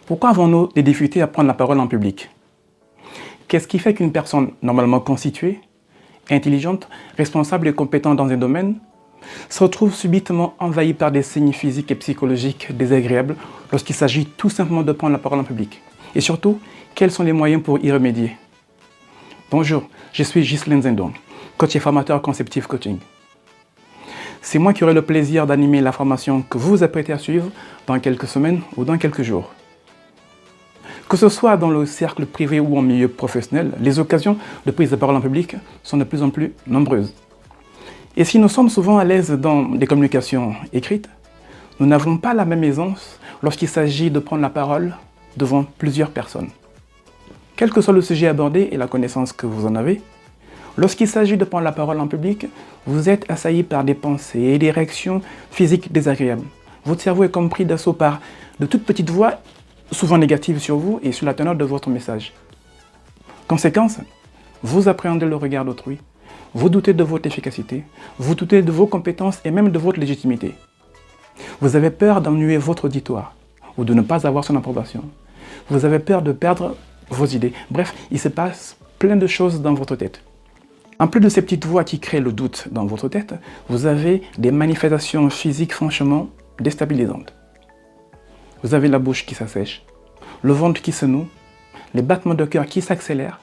Pourquoi avons-nous des difficultés à prendre la parole en public? Qu'est-ce qui fait qu'une personne normalement constituée, intelligente, responsable et compétente dans un domaine se retrouve subitement envahie par des signes physiques et psychologiques désagréables lorsqu'il s'agit tout simplement de prendre la parole en public? Et surtout, quels sont les moyens pour y remédier? Bonjour, je suis Ghislaine Zindong, coach et formateur Conceptive Coaching. C'est moi qui aurai le plaisir d'animer la formation que vous vous apprêtez à suivre dans quelques semaines ou dans quelques jours. Que ce soit dans le cercle privé ou en milieu professionnel, les occasions de prise de parole en public sont de plus en plus nombreuses. Et si nous sommes souvent à l'aise dans des communications écrites, nous n'avons pas la même aisance lorsqu'il s'agit de prendre la parole devant plusieurs personnes. Quel que soit le sujet abordé et la connaissance que vous en avez, lorsqu'il s'agit de prendre la parole en public, vous êtes assailli par des pensées et des réactions physiques désagréables. Votre cerveau est comme pris d'assaut par de toutes petites voix, souvent négatives sur vous et sur la teneur de votre message. Conséquence, vous appréhendez le regard d'autrui, vous doutez de votre efficacité, vous doutez de vos compétences et même de votre légitimité. Vous avez peur d'ennuyer votre auditoire ou de ne pas avoir son approbation. Vous avez peur de perdre vos idées. Bref, il se passe plein de choses dans votre tête. En plus de ces petites voix qui créent le doute dans votre tête, vous avez des manifestations physiques franchement déstabilisantes. Vous avez la bouche qui s'assèche, le ventre qui se noue, les battements de cœur qui s'accélèrent.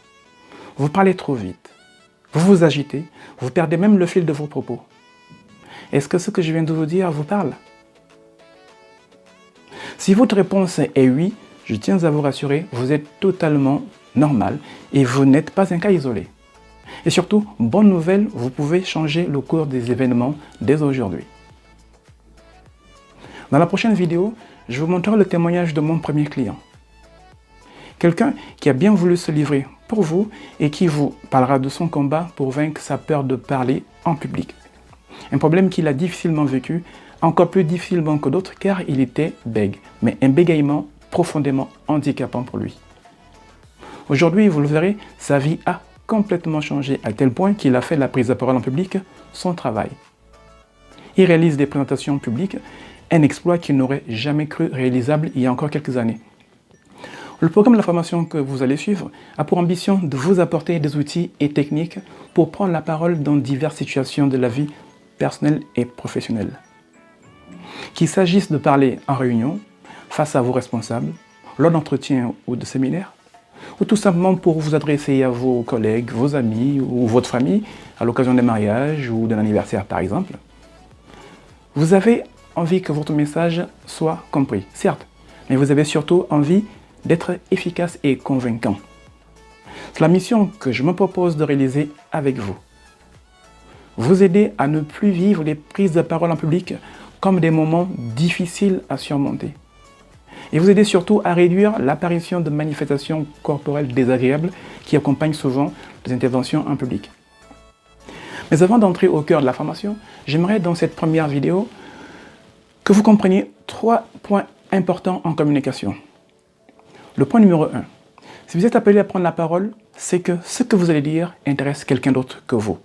Vous parlez trop vite, vous vous agitez, vous perdez même le fil de vos propos. Est-ce que ce que je viens de vous dire vous parle? Si votre réponse est oui, je tiens à vous rassurer, vous êtes totalement normal et vous n'êtes pas un cas isolé. Et surtout, bonne nouvelle, vous pouvez changer le cours des événements dès aujourd'hui. Dans la prochaine vidéo, je vous montrerai le témoignage de mon premier client. Quelqu'un qui a bien voulu se livrer pour vous et qui vous parlera de son combat pour vaincre sa peur de parler en public. Un problème qu'il a difficilement vécu, encore plus difficilement que d'autres car il était bègue, mais un bégaiement profondément handicapant pour lui. Aujourd'hui, vous le verrez, sa vie a complètement changé à tel point qu'il a fait la prise de parole en public son travail. Il réalise des présentations publiques, un exploit qu'il n'aurait jamais cru réalisable il y a encore quelques années. Le programme de la formation que vous allez suivre a pour ambition de vous apporter des outils et techniques pour prendre la parole dans diverses situations de la vie personnelle et professionnelle. Qu'il s'agisse de parler en réunion, face à vos responsables, lors d'entretiens ou de séminaires, ou tout simplement pour vous adresser à vos collègues, vos amis ou votre famille à l'occasion d'un mariage ou d'un anniversaire par exemple. Vous avez envie que votre message soit compris, certes, mais vous avez surtout envie d'être efficace et convaincant. C'est la mission que je me propose de réaliser avec vous. Vous aider à ne plus vivre les prises de parole en public comme des moments difficiles à surmonter. Et vous aider surtout à réduire l'apparition de manifestations corporelles désagréables qui accompagnent souvent les interventions en public. Mais avant d'entrer au cœur de la formation, j'aimerais dans cette première vidéo que vous compreniez 3 points importants en communication. Le point numéro 1, si vous êtes appelé à prendre la parole, c'est que ce que vous allez dire intéresse quelqu'un d'autre que vous.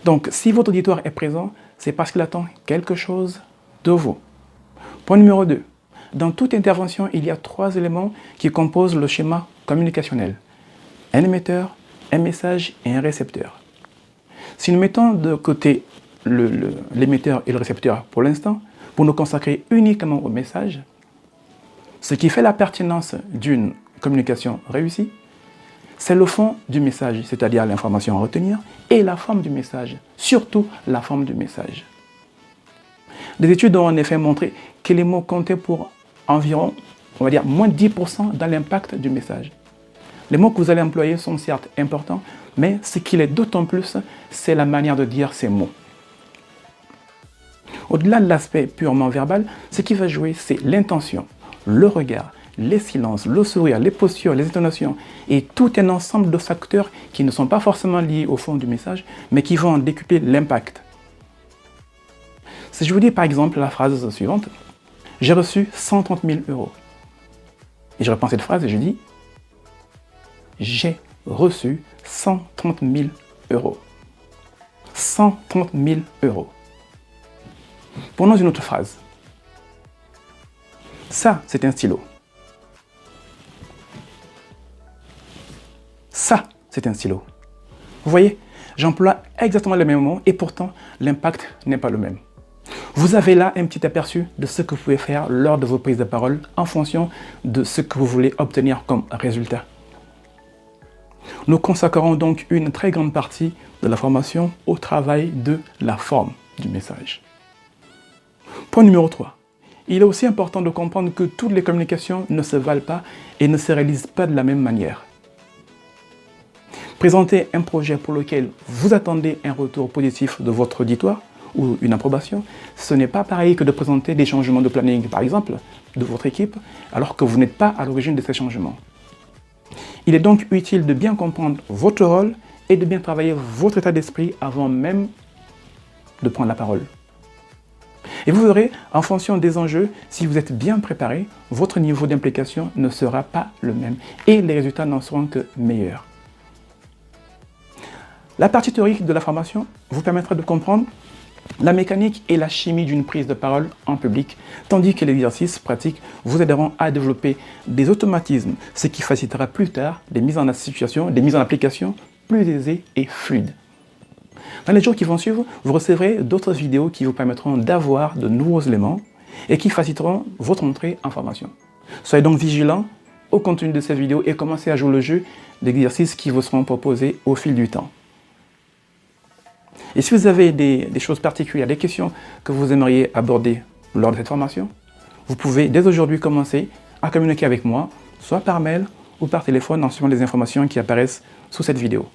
Donc, si votre auditoire est présent, c'est parce qu'il attend quelque chose de vous. Point numéro 2, dans toute intervention, il y a 3 éléments qui composent le schéma communicationnel. Un émetteur, un message et un récepteur. Si nous mettons de côté l'émetteur et le récepteur pour l'instant, pour nous consacrer uniquement au message, ce qui fait la pertinence d'une communication réussie, c'est le fond du message, c'est-à-dire l'information à retenir, et la forme du message, surtout la forme du message. Des études ont en effet montré que les mots comptaient pour environ, on va dire, moins de 10% dans l'impact du message. Les mots que vous allez employer sont certes importants, mais ce qui l'est d'autant plus, c'est la manière de dire ces mots. Au-delà de l'aspect purement verbal, ce qui va jouer, c'est l'intention, le regard, les silences, le sourire, les postures, les intonations et tout un ensemble de facteurs qui ne sont pas forcément liés au fond du message, mais qui vont en décupler l'impact. Si je vous dis par exemple la phrase suivante, « J'ai reçu 130 000 €. Et je reprends cette phrase et je dis, « J'ai reçu 130 000 €. 130 000 €. Prenons une autre phrase. Ça, c'est un stylo. Ça, c'est un stylo. Vous voyez, j'emploie exactement les mêmes mots et pourtant, l'impact n'est pas le même. Vous avez là un petit aperçu de ce que vous pouvez faire lors de vos prises de parole en fonction de ce que vous voulez obtenir comme résultat. Nous consacrerons donc une très grande partie de la formation au travail de la forme du message. Point numéro 3. Il est aussi important de comprendre que toutes les communications ne se valent pas et ne se réalisent pas de la même manière. Présenter un projet pour lequel vous attendez un retour positif de votre auditoire ou une approbation, ce n'est pas pareil que de présenter des changements de planning, par exemple, de votre équipe, alors que vous n'êtes pas à l'origine de ces changements. Il est donc utile de bien comprendre votre rôle et de bien travailler votre état d'esprit avant même de prendre la parole. Et vous verrez, en fonction des enjeux, si vous êtes bien préparé, votre niveau d'implication ne sera pas le même et les résultats n'en seront que meilleurs. La partie théorique de la formation vous permettra de comprendre la mécanique et la chimie d'une prise de parole en public, tandis que les exercices pratiques vous aideront à développer des automatismes, ce qui facilitera plus tard des mises en application plus aisées et fluides. Dans les jours qui vont suivre, vous recevrez d'autres vidéos qui vous permettront d'avoir de nouveaux éléments et qui faciliteront votre entrée en formation. Soyez donc vigilants au contenu de ces vidéos et commencez à jouer le jeu d'exercices qui vous seront proposés au fil du temps. Et si vous avez des choses particulières, des questions que vous aimeriez aborder lors de cette formation, vous pouvez dès aujourd'hui commencer à communiquer avec moi, soit par mail ou par téléphone en suivant les informations qui apparaissent sous cette vidéo.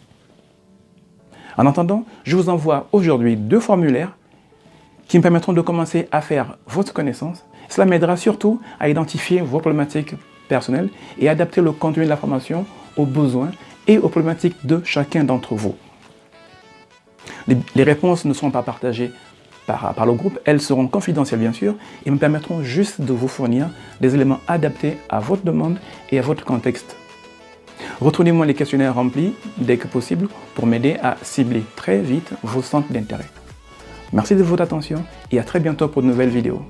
En attendant, je vous envoie aujourd'hui 2 formulaires qui me permettront de commencer à faire votre connaissance. Cela m'aidera surtout à identifier vos problématiques personnelles et adapter le contenu de la formation aux besoins et aux problématiques de chacun d'entre vous. Les réponses ne seront pas partagées par le groupe, elles seront confidentielles bien sûr et me permettront juste de vous fournir des éléments adaptés à votre demande et à votre contexte. Retournez-moi les questionnaires remplis dès que possible pour m'aider à cibler très vite vos centres d'intérêt. Merci de votre attention et à très bientôt pour de nouvelles vidéos.